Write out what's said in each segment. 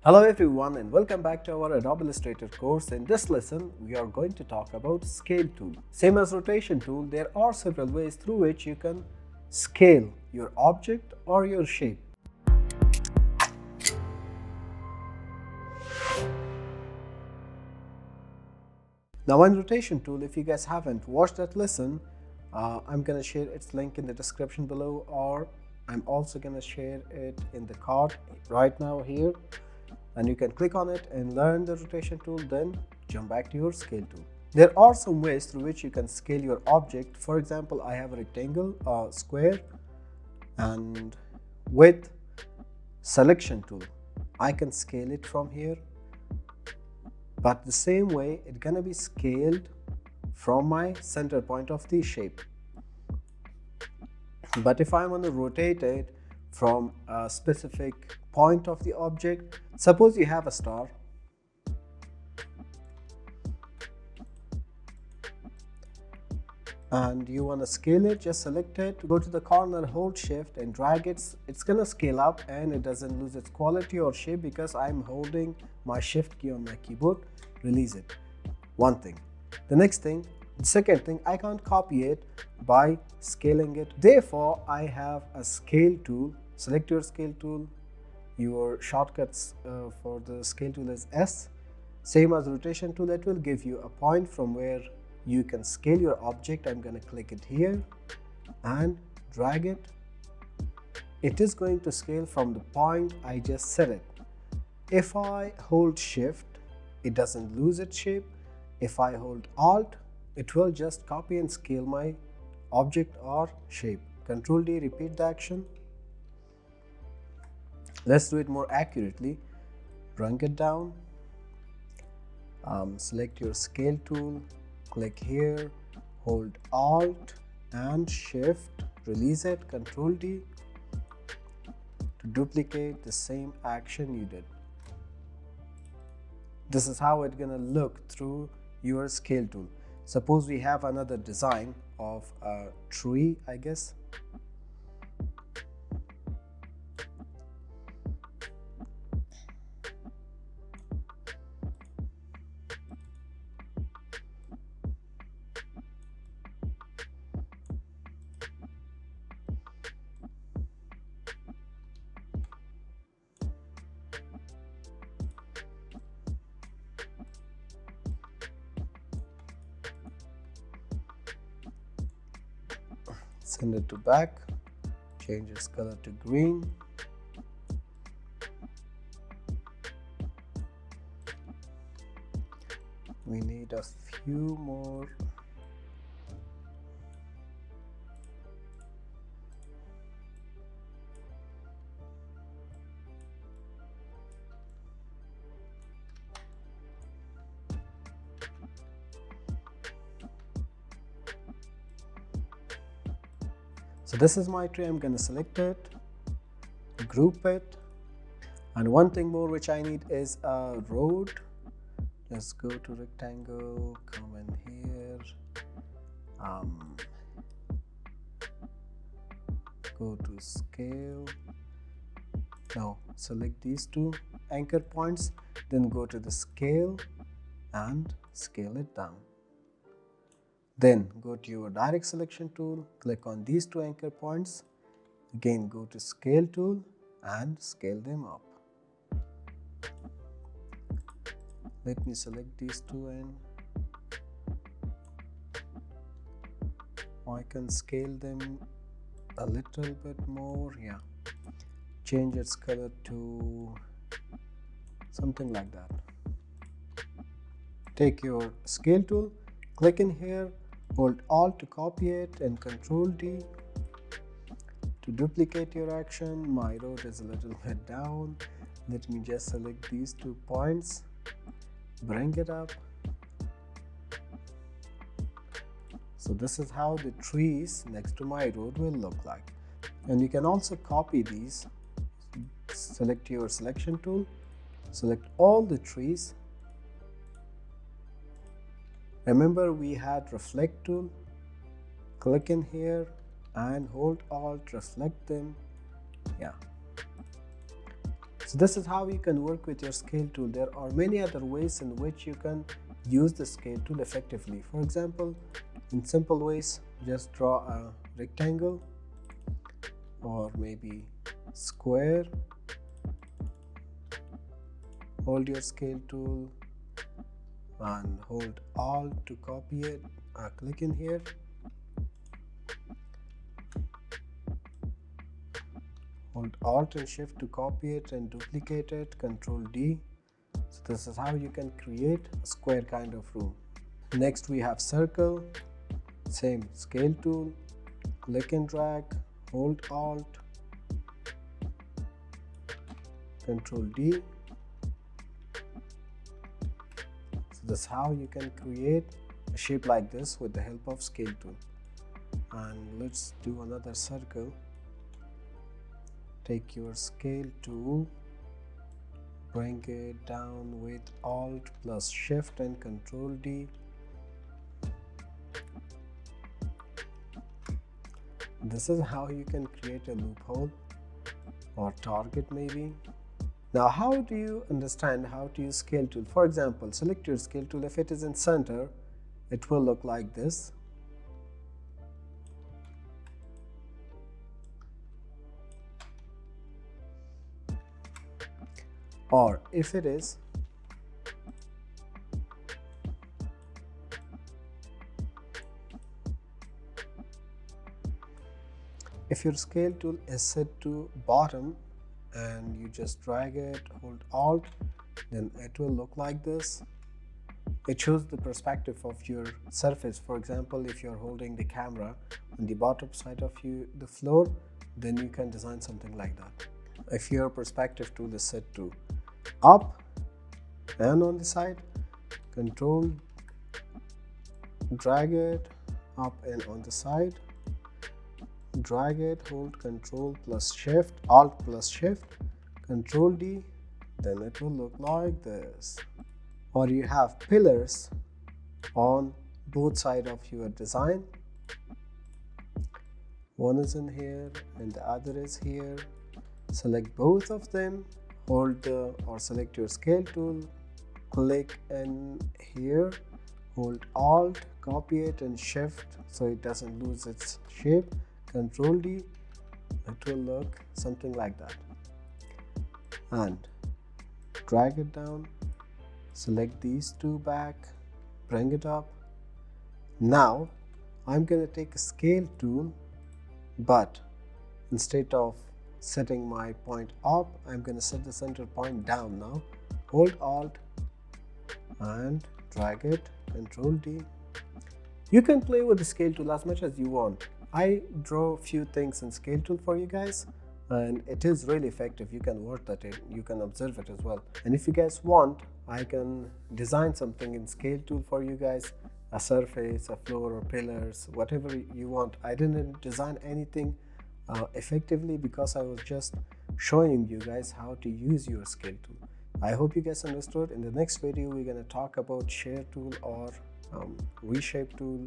Hello everyone and welcome back to our Adobe Illustrator course. In this lesson, we are going to talk about scale tool. Same as rotation tool, there are several ways through which you can scale your object or your shape. Now in rotation tool, if you guys haven't watched that lesson, I'm going to share its link in the description below, or I'm also going to share it in the card right now here. And you can click on it and learn the rotation tool, then jump back to your scale tool. There are some ways through which you can scale your object. For example, I have a rectangle, a square, and with selection tool, I can scale it from here. But the same way, it's gonna be scaled from my center point of the shape. But if I want to rotate it from a specific point of the object, suppose you have a star, and you want to scale it, just select it, go to the corner, hold shift and drag it. It's gonna scale up and it doesn't lose its quality or shape because I'm holding my shift key on my keyboard. Release it. One thing. The second thing, I can't copy it by scaling it. Therefore, I have a scale tool. Select your scale tool. Your shortcuts for the scale tool is S. Same as rotation tool, it will give you a point from where you can scale your object. I'm going to click it here and drag it. It is going to scale from the point I just set it. If I hold shift, it doesn't lose its shape. If I hold alt, it will just copy and scale my object or shape. Control D, repeat the action. Let's do it more accurately. Bring it down. Select your scale tool, click here, hold alt and shift, release it, Control D to duplicate the same action you did. This is how it's gonna look through your scale tool. Suppose we have another design of a tree, I guess. Send it to back, change its color to green. We need a few more. So this is my tree. I'm going to select it, group it, and one thing more which I need is a road. Just go to rectangle, come in here, go to scale. Now select these two anchor points, then go to the scale and scale it down. Then go to your direct selection tool, click on these two anchor points, again go to scale tool and scale them up. Let me select these two and I can scale them a little bit more. Yeah, change its color to something like that. Take your scale tool, click in here, hold Alt to copy it and Control D to duplicate your action. My road is a little bit down. Let me just select these 2 points, bring it up. So this is how the trees next to my road will look like. And you can also copy these. Select your selection tool, select all the trees. Remember we had reflect tool, click in here and hold Alt, reflect them. Yeah, This So this is how you can work with your scale tool. There are many other ways in which you can use the scale tool effectively. For example, in simple ways, just draw a rectangle or maybe square. Hold your scale tool and hold Alt to copy it. Click in here. Hold Alt and Shift to copy it and duplicate it. Control D. So this is how you can create a square kind of room. Next we have circle. Same scale tool. Click and drag. Hold Alt. Control D. So this is how you can create a shape like this with the help of scale tool. And let's do another circle. Take your scale tool, bring it down with Alt plus Shift and Control D. This is how you can create a loophole or target maybe. Now how do you understand how to use scale tool? For example, select your scale tool. If it is in center, it will look like this. Or if it is if your scale tool is set to bottom and you just drag it, hold Alt, then it will look like this. It shows the perspective of your surface. For example, if you're holding the camera on the bottom side of the floor, then you can design something like that. If your perspective tool is set to up and on the side, control, drag it up and on the side, drag it, hold Control plus Shift, Alt plus Shift, Control D, then it will look like this. Or you have pillars on both sides of your design. One is in here and the other is here. Select both of them, hold or select your scale tool, click in here, hold Alt, copy it and Shift so it doesn't lose its shape. Control D, it will look something like that. And drag it down, select these two back, bring it up. Now I'm going to take a scale tool, but instead of setting my point up, I'm going to set the center point down now. Hold Alt and drag it, Control D. You can play with the scale tool as much as you want. I draw a few things in scale tool for you guys and it is really effective. You can work at it, you can observe it as well. And if you guys want, I can design something in scale tool for you guys, a surface, a floor or pillars, whatever you want. I didn't design anything effectively because I was just showing you guys how to use your scale tool. I hope you guys understood. In the next video, we're going to talk about share tool or reshape tool.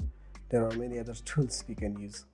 There are many other tools we can use.